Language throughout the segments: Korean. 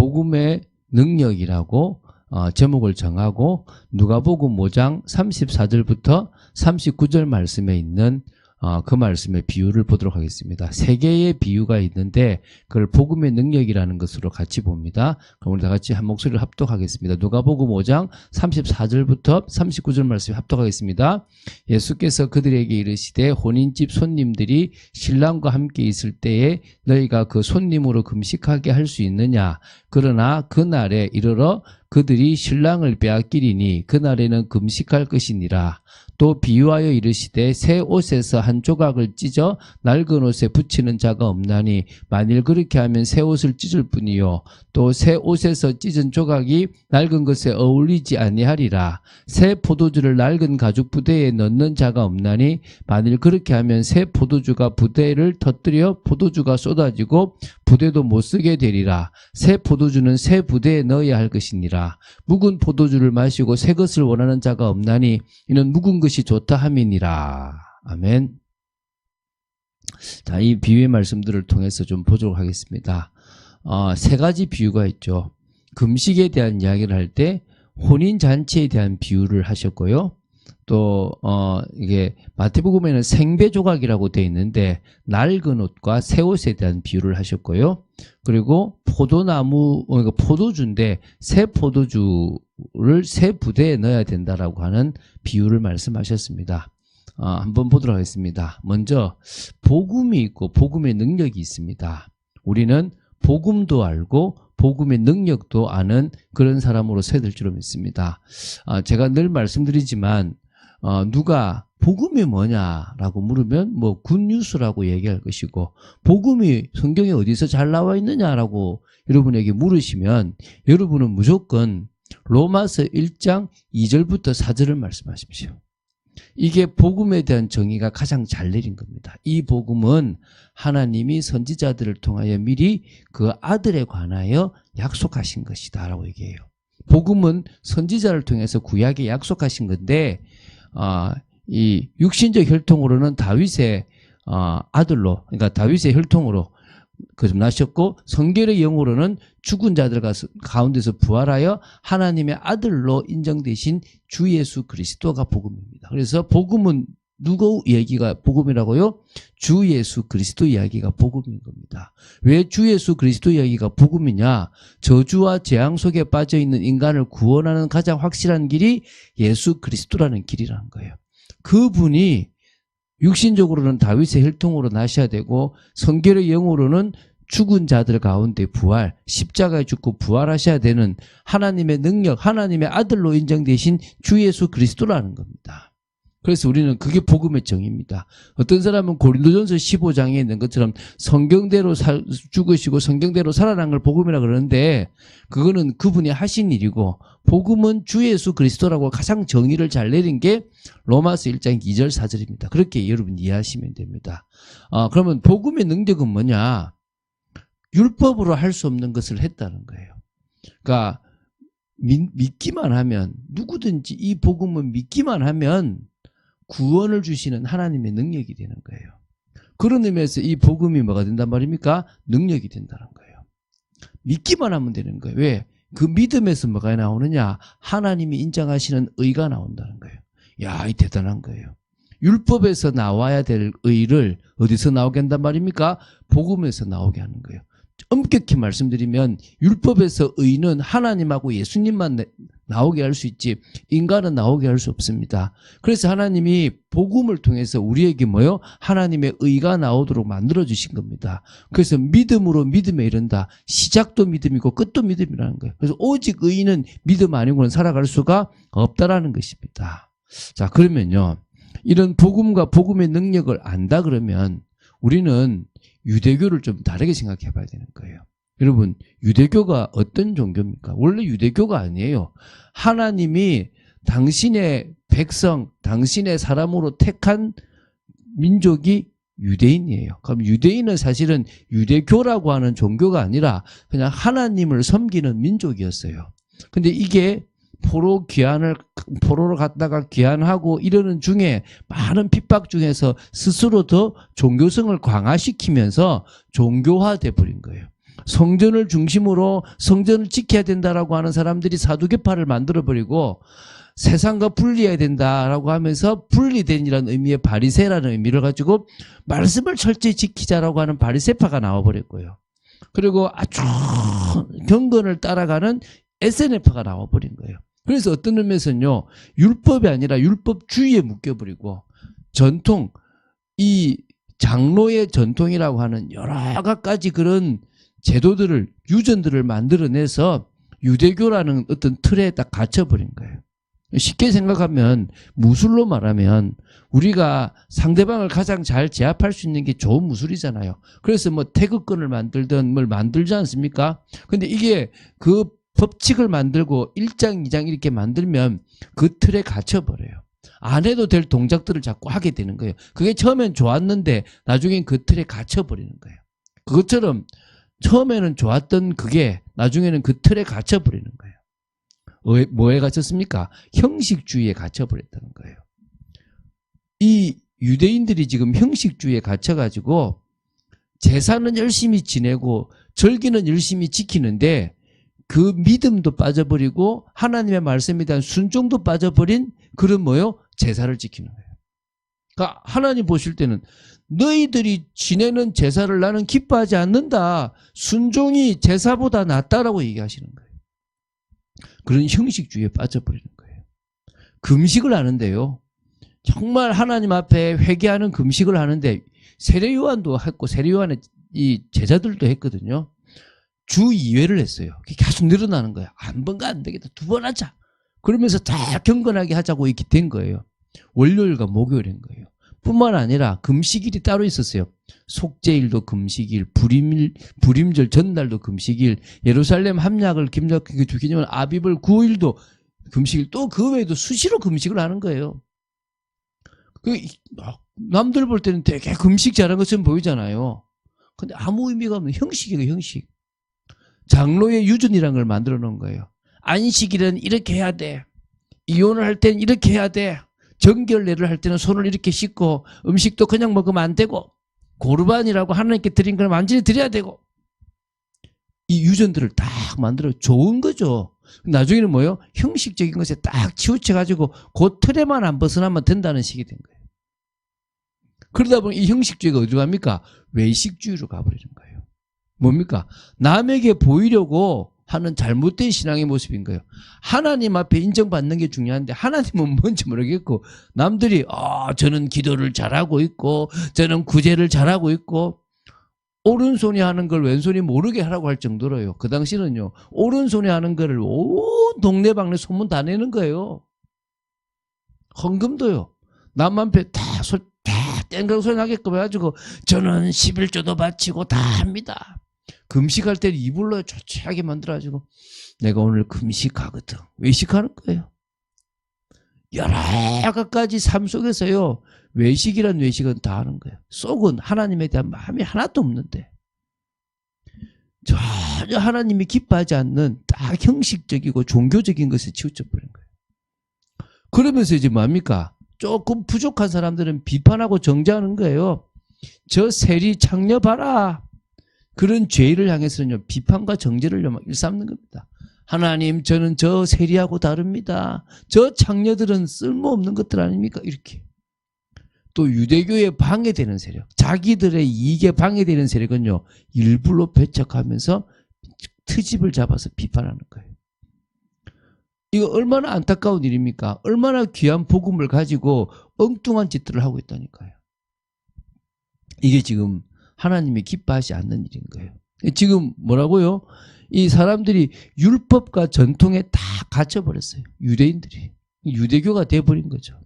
복음의 능력이라고 제목을 정하고 누가복음 5장 34절부터 39절 말씀에 있는 그 말씀의 비유를 보도록 하겠습니다. 세 개의 비유가 있는데 그걸 복음의 능력이라는 것으로 같이 봅니다. 그럼 우리 다 같이 한 목소리를 합독하겠습니다. 누가복음 5장 34절부터 39절 말씀 합독하겠습니다. 예수께서 그들에게 이르시되 혼인집 손님들이 신랑과 함께 있을 때에 너희가 그 손님으로 금식하게 할 수 있느냐? 그러나 그날에 이르러 그들이 신랑을 빼앗기리니 그날에는 금식할 것이니라. 또 비유하여 이르시되 새 옷에서 한 조각을 찢어 낡은 옷에 붙이는 자가 없나니 만일 그렇게 하면 새 옷을 찢을 뿐이요 또 새 옷에서 찢은 조각이 낡은 것에 어울리지 아니하리라. 새 포도주를 낡은 가죽 부대에 넣는 자가 없나니 만일 그렇게 하면 새 포도주가 부대를 터뜨려 포도주가 쏟아지고 부대도 못 쓰게 되리라. 새 포도주는 새 부대에 넣어야 할 것이니라. 묵은 포도주를 마시고 새 것을 원하는 자가 없나니 이는 묵은 것이 좋다 함이니라. 아멘. 자, 이 비유의 말씀들을 통해서 좀 보도록 하겠습니다. 세 가지 비유가 있죠. 금식에 대한 이야기를 할 때 혼인잔치에 대한 비유를 하셨고요. 또 이게 마태복음에는 생배조각이라고 되어 있는데 낡은 옷과 새 옷에 대한 비유를 하셨고요. 그리고 포도나무, 그러니까 포도주인데 새 포도주를 새 부대에 넣어야 된다라고 하는 비유를 말씀하셨습니다. 한번 보도록 하겠습니다. 먼저 복음이 있고 복음의 능력이 있습니다. 우리는 복음도 알고 복음의 능력도 아는 그런 사람으로 서야 될 줄로 믿습니다. 제가 늘 말씀드리지만 누가 복음이 뭐냐라고 물으면 뭐 굿뉴스라고 얘기할 것이고 복음이 성경에 어디서 잘 나와 있느냐라고 여러분에게 물으시면 여러분은 무조건 로마서 1장 2절부터 4절을 말씀하십시오. 이게 복음에 대한 정의가 가장 잘 내린 겁니다. 이 복음은 하나님이 선지자들을 통하여 미리 그 아들에 관하여 약속하신 것이다 라고 얘기해요. 복음은 선지자를 통해서 구약에 약속하신 건데 이 육신적 혈통으로는 다윗의 아들로, 그러니까 다윗의 혈통으로 좀 나셨고 성결의 영으로는 죽은 자들 가운데서 부활하여 하나님의 아들로 인정되신 주 예수 그리스도가 복음입니다. 그래서 복음은 누구 얘기가 복음이라고요? 주 예수 그리스도 이야기가 복음인 겁니다. 왜 주 예수 그리스도 이야기가 복음이냐? 저주와 재앙 속에 빠져있는 인간을 구원하는 가장 확실한 길이 예수 그리스도라는 길이라는 거예요. 그분이 육신적으로는 다윗의 혈통으로 나셔야 되고 성결의 영으로는 죽은 자들 가운데 부활, 십자가에 죽고 부활하셔야 되는 하나님의 능력, 하나님의 아들로 인정되신 주 예수 그리스도라는 겁니다. 그래서 우리는 그게 복음의 정의입니다. 어떤 사람은 고린도전서 15장에 있는 것처럼 성경대로 죽으시고 성경대로 살아난 걸 복음이라 그러는데 그거는 그분이 하신 일이고 복음은 주 예수 그리스도라고 가장 정의를 잘 내린 게 로마서 1장 2절 4절입니다. 그렇게 여러분 이해하시면 됩니다. 그러면 복음의 능력은 뭐냐? 율법으로 할 수 없는 것을 했다는 거예요. 그러니까 믿기만 하면 누구든지 이 복음은 믿기만 하면 구원을 주시는 하나님의 능력이 되는 거예요. 그런 의미에서 이 복음이 뭐가 된단 말입니까? 능력이 된다는 거예요. 믿기만 하면 되는 거예요. 왜? 그 믿음에서 뭐가 나오느냐? 하나님이 인정하시는 의가 나온다는 거예요. 야, 이 대단한 거예요. 율법에서 나와야 될 의를 어디서 나오게 한단 말입니까? 복음에서 나오게 하는 거예요. 엄격히 말씀드리면 율법에서 의는 하나님하고 예수님만 나오게 할 수 있지 인간은 나오게 할 수 없습니다. 그래서 하나님이 복음을 통해서 우리에게 뭐요? 하나님의 의가 나오도록 만들어 주신 겁니다. 그래서 믿음으로 믿음에 이른다. 시작도 믿음이고 끝도 믿음이라는 거예요. 그래서 오직 의는 믿음 아니고는 살아갈 수가 없다라는 것입니다. 자, 그러면요. 이런 복음과 복음의 능력을 안다 그러면 우리는 유대교를 좀 다르게 생각해 봐야 되는 거예요. 여러분, 유대교가 어떤 종교입니까? 원래 유대교가 아니에요. 하나님이 당신의 백성, 당신의 사람으로 택한 민족이 유대인이에요. 그럼 유대인은 사실은 유대교라고 하는 종교가 아니라 그냥 하나님을 섬기는 민족이었어요. 근데 이게 포로로 갔다가 귀환하고 이러는 중에 많은 핍박 중에서 스스로 더 종교성을 강화시키면서 종교화돼 버린 거예요. 성전을 중심으로 성전을 지켜야 된다라고 하는 사람들이 사두개파를 만들어버리고 세상과 분리해야 된다라고 하면서 분리된이라는 의미의 바리새라는 의미를 가지고 말씀을 철저히 지키자라고 하는 바리새파가 나와버렸고요. 그리고 아주 경건을 따라가는 SNF가 나와버린 거예요. 그래서 어떤 의미에서는요, 율법이 아니라 율법주의에 묶여버리고 전통, 이 장로의 전통이라고 하는 여러 가지 그런 제도들을, 유전들을 만들어내서 유대교라는 어떤 틀에 딱 갇혀버린 거예요. 쉽게 생각하면 무술로 말하면 우리가 상대방을 가장 잘 제압할 수 있는 게 좋은 무술이잖아요. 그래서 뭐 태극권을 만들든 뭘 만들지 않습니까? 근데 이게 그 법칙을 만들고 1장, 2장 이렇게 만들면 그 틀에 갇혀버려요. 안 해도 될 동작들을 자꾸 하게 되는 거예요. 그게 처음엔 좋았는데 나중엔 그 틀에 갇혀버리는 거예요. 그것처럼 처음에는 좋았던 그게 나중에는 그 틀에 갇혀버리는 거예요. 뭐에 갇혔습니까? 형식주의에 갇혀버렸다는 거예요. 이 유대인들이 지금 형식주의에 갇혀가지고 제사는 열심히 지내고 절기는 열심히 지키는데 그 믿음도 빠져버리고 하나님의 말씀에 대한 순종도 빠져버린 그런 뭐요? 제사를 지키는 거예요. 그러니까 하나님 보실 때는 너희들이 지내는 제사를 나는 기뻐하지 않는다. 순종이 제사보다 낫다라고 얘기하시는 거예요. 그런 형식주의에 빠져버리는 거예요. 금식을 하는데요. 정말 하나님 앞에 회개하는 금식을 하는데 세례요한도 했고 세례요한의 이 제자들도 했거든요. 주 2회를 했어요. 계속 늘어나는 거예요. 한 번가 안 되겠다. 2번 하자. 그러면서 다 경건하게 하자고 이렇게 된 거예요. 월요일과 목요일인 거예요. 뿐만 아니라 금식일이 따로 있었어요. 속죄일도 금식일, 불임절 전날도 금식일, 예루살렘 함락을 기념한 아비벌 9일도 금식일, 또 그 외에도 수시로 금식을 하는 거예요. 남들 볼 때는 되게 금식 잘한 것처럼 보이잖아요. 근데 아무 의미가 없는 형식이에요, 형식. 장로의 유전이라는 걸 만들어 놓은 거예요. 안식일은 이렇게 해야 돼. 이혼을 할 땐 이렇게 해야 돼. 정결례를 할 때는 손을 이렇게 씻고 음식도 그냥 먹으면 안 되고 고르반이라고 하나님께 드린 걸 완전히 드려야 되고 이 유전들을 딱 만들어 좋은 거죠. 나중에는 뭐예요? 형식적인 것에 딱 치우쳐가지고 그 틀에만 안 벗어나면 된다는 식이 된 거예요. 그러다 보니 이 형식주의가 어디로 갑니까? 외식주의로 가버리는 거예요. 뭡니까? 남에게 보이려고 하는 잘못된 신앙의 모습인 거예요. 하나님 앞에 인정받는 게 중요한데 하나님은 뭔지 모르겠고 남들이 저는 기도를 잘하고 있고 저는 구제를 잘하고 있고 오른손이 하는 걸 왼손이 모르게 하라고 할 정도로요. 그 당시는요. 오른손이 하는 거를 온 동네방네 소문 다 내는 거예요. 헌금도요. 남 앞에 다 땡그랑 소리 나게끔 해가지고 저는 11조도 바치고 다 합니다. 금식할 때 이불로 조치하게 만들어가지고 내가 오늘 금식하거든. 외식하는 거예요. 여러 가지 삶 속에서요. 외식이란 외식은 다 하는 거예요. 속은 하나님에 대한 마음이 하나도 없는데 전혀 하나님이 기뻐하지 않는 딱 형식적이고 종교적인 것에 치우쳐 버린 거예요. 그러면서 이제 뭡니까? 조금 부족한 사람들은 비판하고 정죄하는 거예요. 저 세리 창녀 봐라. 그런 죄를 향해서는요, 비판과 정죄를 일삼는 겁니다. 하나님, 저는 저 세리하고 다릅니다. 저 창녀들은 쓸모없는 것들 아닙니까? 이렇게. 또 유대교에 방해되는 세력, 자기들의 이익에 방해되는 세력은요, 일부러 배척하면서 트집을 잡아서 비판하는 거예요. 이거 얼마나 안타까운 일입니까? 얼마나 귀한 복음을 가지고 엉뚱한 짓들을 하고 있다니까요. 이게 지금 하나님이 기뻐하지 않는 일인 거예요. 지금 뭐라고요? 이 사람들이 율법과 전통에 다 갇혀버렸어요. 유대인들이. 유대교가 돼버린 거죠.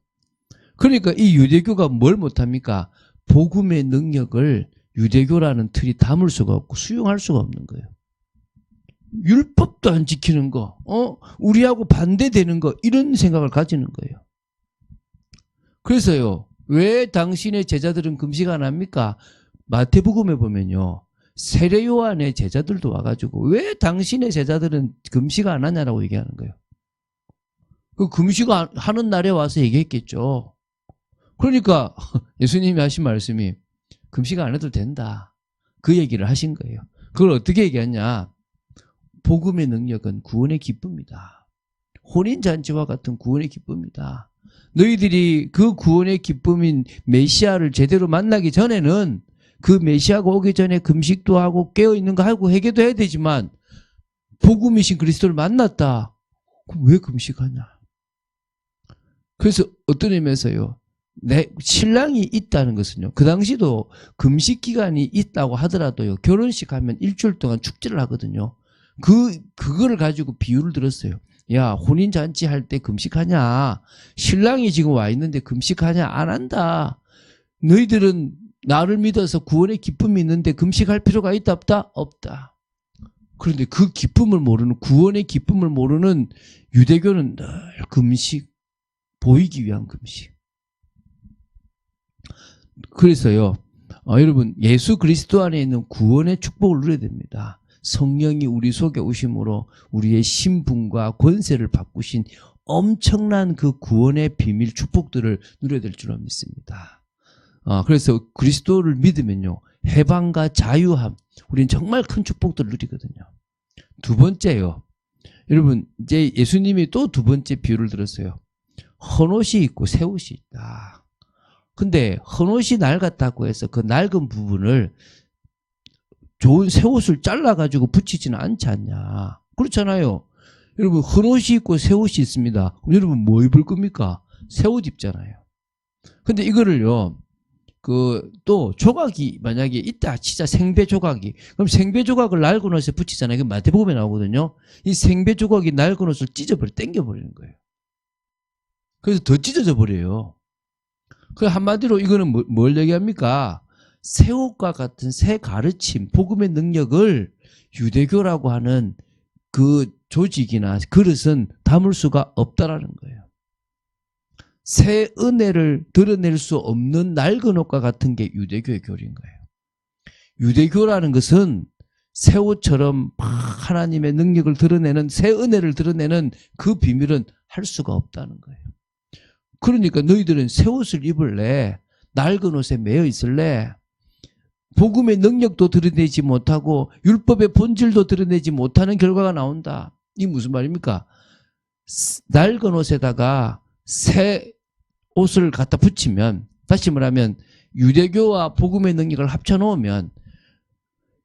그러니까 이 유대교가 뭘 못합니까? 복음의 능력을 유대교라는 틀이 담을 수가 없고 수용할 수가 없는 거예요. 율법도 안 지키는 거, 우리하고 반대되는 거, 이런 생각을 가지는 거예요. 그래서요, 왜 당신의 제자들은 금식 안 합니까? 마태복음에 보면요, 세례 요한의 제자들도 와가지고 왜 당신의 제자들은 금식 안 하냐라고 얘기하는 거예요. 그 금식 하는 날에 와서 얘기했겠죠. 그러니까 예수님이 하신 말씀이 금식 안 해도 된다. 그 얘기를 하신 거예요. 그걸 어떻게 얘기하냐? 복음의 능력은 구원의 기쁨이다. 혼인잔치와 같은 구원의 기쁨이다. 너희들이 그 구원의 기쁨인 메시아를 제대로 만나기 전에는 그 메시아가 오기 전에 금식도 하고 깨어있는 거 하고 회개도 해야 되지만 복음이신 그리스도를 만났다. 그럼 왜 금식하냐? 그래서 어떤 의미에서요. 내 신랑이 있다는 것은요. 그 당시도 금식 기간이 있다고 하더라도요. 결혼식 하면 일주일 동안 축제를 하거든요. 그거를 가지고 비유를 들었어요. 야, 혼인잔치 할 때 금식하냐? 신랑이 지금 와 있는데 금식하냐? 안 한다. 너희들은 나를 믿어서 구원의 기쁨이 있는데 금식할 필요가 있다 없다? 없다. 그런데 그 기쁨을 모르는, 구원의 기쁨을 모르는 유대교는 늘 금식, 보이기 위한 금식. 그래서요, 여러분, 예수 그리스도 안에 있는 구원의 축복을 누려야 됩니다. 성령이 우리 속에 오심으로 우리의 신분과 권세를 바꾸신 엄청난 그 구원의 비밀 축복들을 누려야 될 줄 믿습니다. 그래서 그리스도를 믿으면요, 해방과 자유함, 우리는 정말 큰 축복들을 누리거든요. 두 번째요. 여러분, 이제 예수님이 또 두 번째 비유를 들었어요. 헌옷이 있고 새 옷이 있다. 근데 헌옷이 낡았다고 해서 그 낡은 부분을 좋은 새 옷을 잘라가지고 붙이지는 않지 않냐. 그렇잖아요. 여러분, 헌옷이 있고 새 옷이 있습니다. 그럼 여러분 뭐 입을 겁니까? 새 옷 입잖아요. 근데 이거를요, 또 조각이 만약에 있다 치자, 생배 조각이. 그럼 생배 조각을 낡은 옷에 붙이잖아요. 그 마태복음에 나오거든요. 이 생배 조각이 낡은 옷을 땡겨버리는 거예요. 그래서 더 찢어져 버려요. 그 한마디로 이거는 뭘 얘기합니까? 새 옷과 같은 새 가르침, 복음의 능력을 유대교라고 하는 그 조직이나 그릇은 담을 수가 없다라는 거예요. 새 은혜를 드러낼 수 없는 낡은 옷과 같은 게 유대교의 교리인 거예요. 유대교라는 것은 새 옷처럼 하나님의 능력을 드러내는, 새 은혜를 드러내는 그 비밀은 할 수가 없다는 거예요. 그러니까 너희들은 새 옷을 입을래? 낡은 옷에 매여 있을래? 복음의 능력도 드러내지 못하고 율법의 본질도 드러내지 못하는 결과가 나온다. 이게 무슨 말입니까? 낡은 옷에다가 새 옷을 갖다 붙이면, 다시 말하면 유대교와 복음의 능력을 합쳐놓으면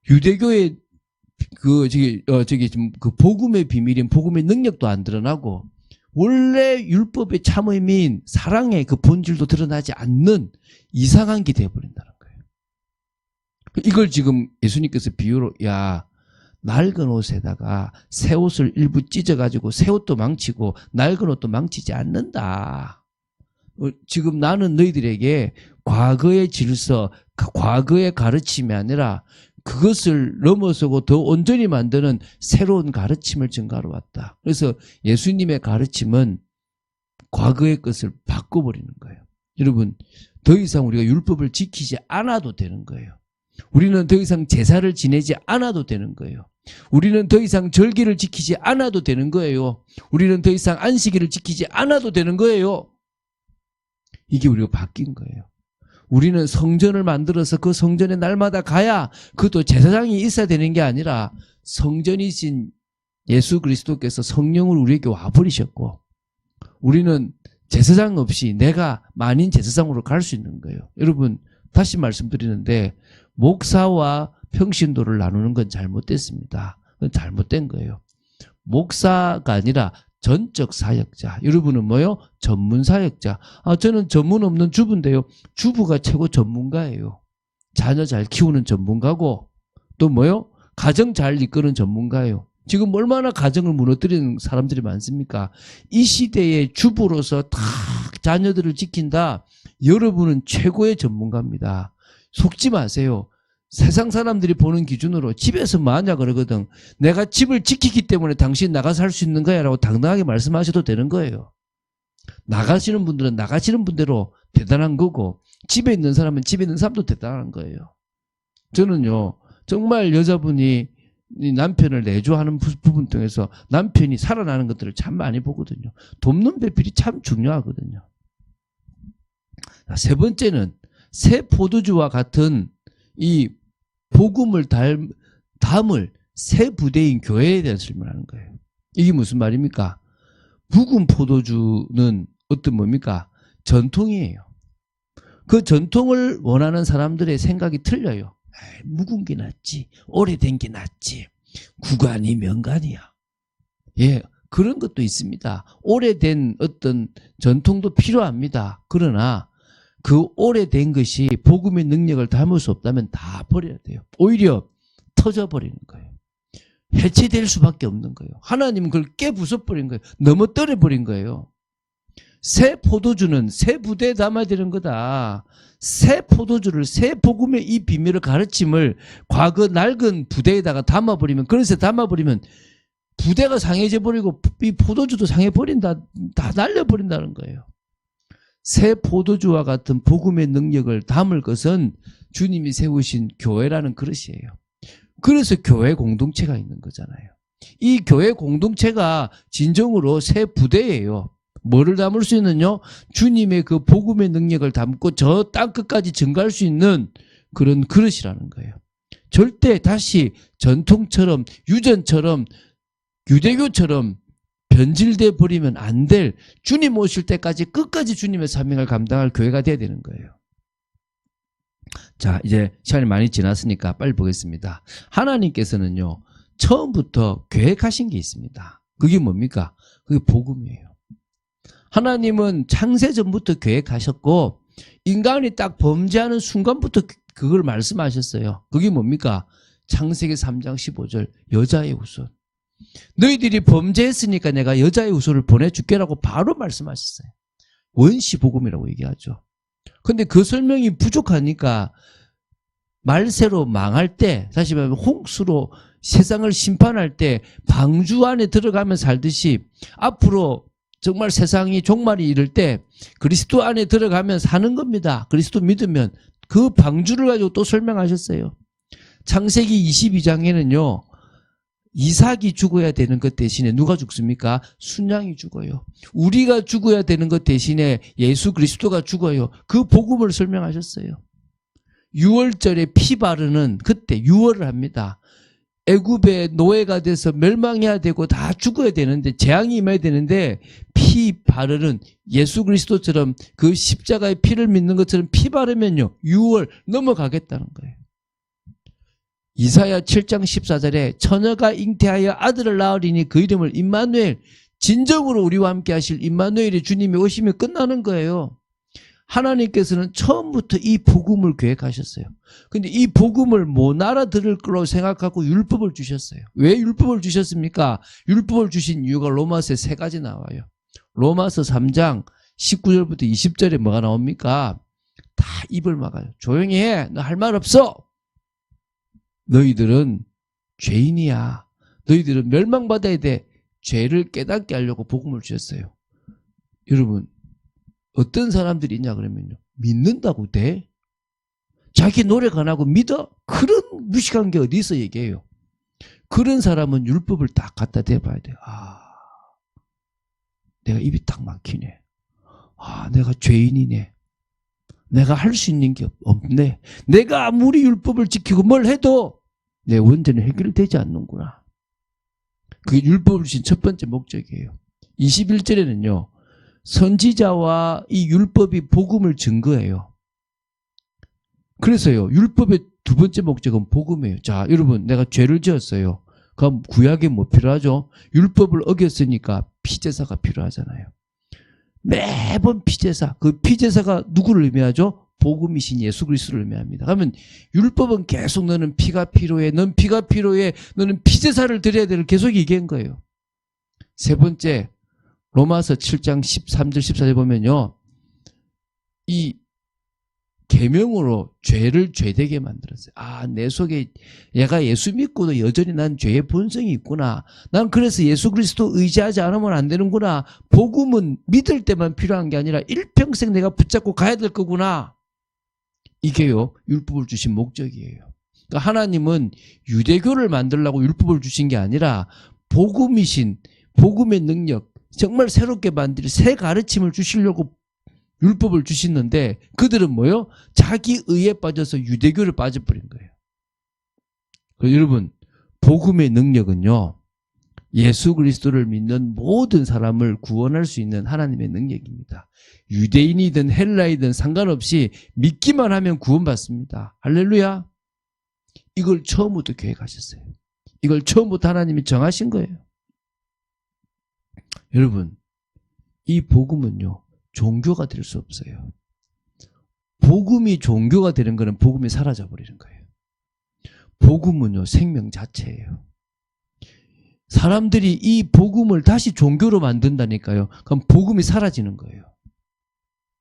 유대교의 그 복음의 비밀인 복음의 능력도 안 드러나고 원래 율법의 참음인 사랑의 그 본질도 드러나지 않는 이상한 게 되어버린다는 거예요. 이걸 지금 예수님께서 비유로, 야, 낡은 옷에다가 새 옷을 일부 찢어가지고 새 옷도 망치고 낡은 옷도 망치지 않는다. 지금 나는 너희들에게 과거의 질서, 과거의 가르침이 아니라 그것을 넘어서고 더 온전히 만드는 새로운 가르침을 증가하러 왔다. 그래서 예수님의 가르침은 과거의 것을 바꿔버리는 거예요. 여러분, 더 이상 우리가 율법을 지키지 않아도 되는 거예요. 우리는 더 이상 제사를 지내지 않아도 되는 거예요. 우리는 더 이상 절기를 지키지 않아도 되는 거예요. 우리는 더 이상 안식일을 지키지 않아도 되는 거예요. 이게 우리가 바뀐 거예요. 우리는 성전을 만들어서 그 성전에 날마다 가야, 그것도 제사장이 있어야 되는 게 아니라 성전이신 예수 그리스도께서 성령을 우리에게 와버리셨고 우리는 제사장 없이 내가 만인 제사장으로 갈 수 있는 거예요. 여러분, 다시 말씀드리는데 목사와 평신도를 나누는 건 잘못됐습니다. 그건 잘못된 거예요. 목사가 아니라 전적 사역자. 여러분은 뭐요? 전문 사역자. 저는 전문 없는 주부인데요. 주부가 최고 전문가예요. 자녀 잘 키우는 전문가고 또 뭐요? 가정 잘 이끄는 전문가예요. 지금 얼마나 가정을 무너뜨리는 사람들이 많습니까? 이 시대의 주부로서 다 자녀들을 지킨다. 여러분은 최고의 전문가입니다. 속지 마세요. 세상 사람들이 보는 기준으로 집에서 만약 그러거든. 내가 집을 지키기 때문에 당신 나가서 할 수 있는 거야 라고 당당하게 말씀하셔도 되는 거예요. 나가시는 분들은 나가시는 분대로 대단한 거고 집에 있는 사람은 집에 있는 사람도 대단한 거예요. 저는요, 정말 여자분이 남편을 내조하는 부분 통해서 남편이 살아나는 것들을 참 많이 보거든요. 돕는 배필이 참 중요하거든요. 세 번째는 새 포도주와 같은 이 복음을 담을 새 부대인 교회에 대한 설명하는 거예요. 이게 무슨 말입니까? 묵은 포도주는 어떤 뭡니까? 전통이에요. 그 전통을 원하는 사람들의 생각이 틀려요. 묵은 게 낫지, 오래된 게 낫지, 구간이 명간이야. 예, 그런 것도 있습니다. 오래된 어떤 전통도 필요합니다. 그러나 그 오래된 것이 복음의 능력을 담을 수 없다면 다 버려야 돼요. 오히려 터져버리는 거예요. 해체될 수밖에 없는 거예요. 하나님은 그걸 깨부숴버린 거예요. 넘어뜨려버린 거예요. 새 포도주는 새 부대에 담아야 되는 거다. 새 포도주를, 새 복음의 이 비밀을 가르침을 과거 낡은 부대에다가 담아버리면, 그릇에 담아버리면 부대가 상해져 버리고 이 포도주도 상해버린다, 다 날려버린다는 거예요. 새 포도주와 같은 복음의 능력을 담을 것은 주님이 세우신 교회라는 그릇이에요. 그래서 교회 공동체가 있는 거잖아요. 이 교회 공동체가 진정으로 새 부대예요. 뭐를 담을 수 있느냐? 주님의 그 복음의 능력을 담고 저 땅끝까지 증가할 수 있는 그런 그릇이라는 거예요. 절대 다시 전통처럼, 유전처럼, 유대교처럼 변질돼 버리면 안 될, 주님 오실 때까지 끝까지 주님의 사명을 감당할 교회가 돼야 되는 거예요. 자, 이제 시간이 많이 지났으니까 빨리 보겠습니다. 하나님께서는요, 처음부터 계획하신 게 있습니다. 그게 뭡니까? 그게 복음이에요. 하나님은 창세전부터 계획하셨고, 인간이 딱 범죄하는 순간부터 그걸 말씀하셨어요. 그게 뭡니까? 창세기 3장 15절, 여자의 후손. 너희들이 범죄했으니까 내가 여자의 후손을 보내줄게라고 바로 말씀하셨어요. 원시복음이라고 얘기하죠. 근데 그 설명이 부족하니까 말세로 망할 때, 다시 말하면 홍수로 세상을 심판할 때 방주 안에 들어가면 살듯이 앞으로 정말 세상이 종말이 이를 때 그리스도 안에 들어가면 사는 겁니다. 그리스도 믿으면. 그 방주를 가지고 또 설명하셨어요. 창세기 22장에는요. 이삭이 죽어야 되는 것 대신에 누가 죽습니까? 순양이 죽어요. 우리가 죽어야 되는 것 대신에 예수 그리스도가 죽어요. 그 복음을 설명하셨어요. 유월절에 피 바르는, 그때 유월을 합니다. 애굽의 노예가 돼서 멸망해야 되고 다 죽어야 되는데, 재앙이 임해야 되는데 피 바르는, 예수 그리스도처럼 그 십자가의 피를 믿는 것처럼 피 바르면요 6월 넘어가겠다는 거예요. 이사야 7장 14절에 처녀가 잉태하여 아들을 낳으리니 그 이름을 임마누엘, 진정으로 우리와 함께 하실 임마누엘이 주님이 오시면 끝나는 거예요. 하나님께서는 처음부터 이 복음을 계획하셨어요. 근데 이 복음을 못 알아들을 거라고 생각하고 율법을 주셨어요. 왜 율법을 주셨습니까? 율법을 주신 이유가 로마서에 3가지 나와요. 로마서 3장 19절부터 20절에 뭐가 나옵니까? 다 입을 막아요. 조용히 해. 너 할 말 없어. 너희들은 죄인이야. 너희들은 멸망받아야 돼. 죄를 깨닫게 하려고 복음을 주셨어요. 여러분, 어떤 사람들이 있냐 그러면요, 믿는다고 돼? 자기 노력 안 하고 믿어? 그런 무식한 게 어디 있어 얘기해요. 그런 사람은 율법을 딱 갖다 대봐야 돼요. 아, 내가 입이 딱 막히네. 아, 내가 죄인이네. 내가 할 수 있는 게 없네. 내가 아무리 율법을 지키고 뭘 해도 내 원죄는 해결되지 않는구나. 그게 율법을 주신 첫 번째 목적이에요. 21절에는요. 선지자와 이 율법이 복음을 증거해요. 그래서요. 율법의 두 번째 목적은 복음이에요. 자, 여러분, 내가 죄를 지었어요. 그럼 구약에 뭐 필요하죠? 율법을 어겼으니까 피제사가 필요하잖아요. 매번 피제사, 그 피제사가 누구를 의미하죠? 복음이신 예수 그리스도를 의미합니다. 그러면 율법은 계속 너는 피가 필요해, 넌 피가 필요해, 너는 피제사를 드려야 되는 계속 얘기한 거예요. 세 번째, 로마서 7장 13절 14절 보면요, 이 계명으로 죄를 죄되게 만들었어요. 아, 내 속에 얘가 예수 믿고도 여전히 난 죄의 본성이 있구나. 난 그래서 예수 그리스도 의지하지 않으면 안 되는구나. 복음은 믿을 때만 필요한 게 아니라 일평생 내가 붙잡고 가야 될 거구나. 이게요, 율법을 주신 목적이에요. 그러니까 하나님은 유대교를 만들려고 율법을 주신 게 아니라 복음이신, 복음의 능력, 정말 새롭게 만들 새 가르침을 주시려고 율법을 주시는데, 그들은 뭐요? 자기 의에 빠져서 유대교를 빠져버린 거예요. 여러분, 복음의 능력은요, 예수 그리스도를 믿는 모든 사람을 구원할 수 있는 하나님의 능력입니다. 유대인이든 헬라이든 상관없이 믿기만 하면 구원받습니다. 할렐루야. 이걸 처음부터 계획하셨어요. 이걸 처음부터 하나님이 정하신 거예요. 여러분, 이 복음은요, 종교가 될 수 없어요. 복음이 종교가 되는 거는 복음이 사라져 버리는 거예요. 복음은요, 생명 자체예요. 사람들이 이 복음을 다시 종교로 만든다니까요. 그럼 복음이 사라지는 거예요.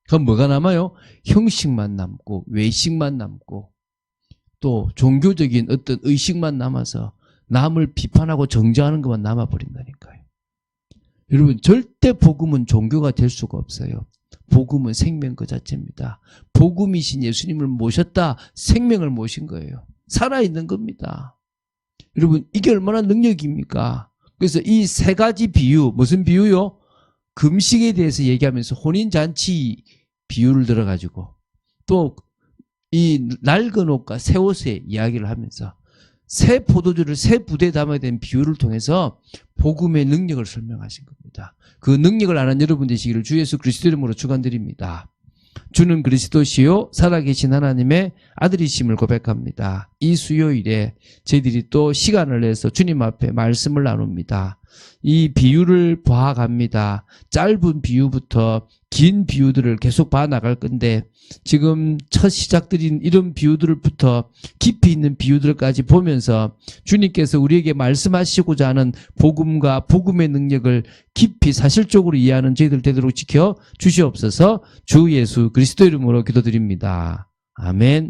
그럼 뭐가 남아요? 형식만 남고 외식만 남고 또 종교적인 어떤 의식만 남아서 남을 비판하고 정죄하는 것만 남아버린다니까요. 여러분, 절대 복음은 종교가 될 수가 없어요. 복음은 생명 그 자체입니다. 복음이신 예수님을 모셨다, 생명을 모신 거예요. 살아있는 겁니다. 여러분, 이게 얼마나 능력입니까? 그래서 이 세 가지 비유, 무슨 비유요? 금식에 대해서 얘기하면서 혼인잔치 비유를 들어가지고 또 이 낡은 옷과 새 옷의 이야기를 하면서 새 포도주를 새 부대에 담아야 되는 비유를 통해서 복음의 능력을 설명하신 겁니다. 그 능력을 아는 여러분 되시기를 주 예수 그리스도 이름으로 축원드립니다. 주는 그리스도시요 살아계신 하나님의 아들이심을 고백합니다. 이 수요일에 저희들이 또 시간을 내서 주님 앞에 말씀을 나눕니다. 이 비유를 봐갑니다. 짧은 비유부터 긴 비유들을 계속 봐나갈 건데 지금 첫 시작드린 이런 비유들부터 깊이 있는 비유들까지 보면서 주님께서 우리에게 말씀하시고자 하는 복음과 복음의 능력을 깊이 사실적으로 이해하는 저희들 되도록 지켜 주시옵소서. 주 예수 그리스도 이름으로 기도드립니다. 아멘.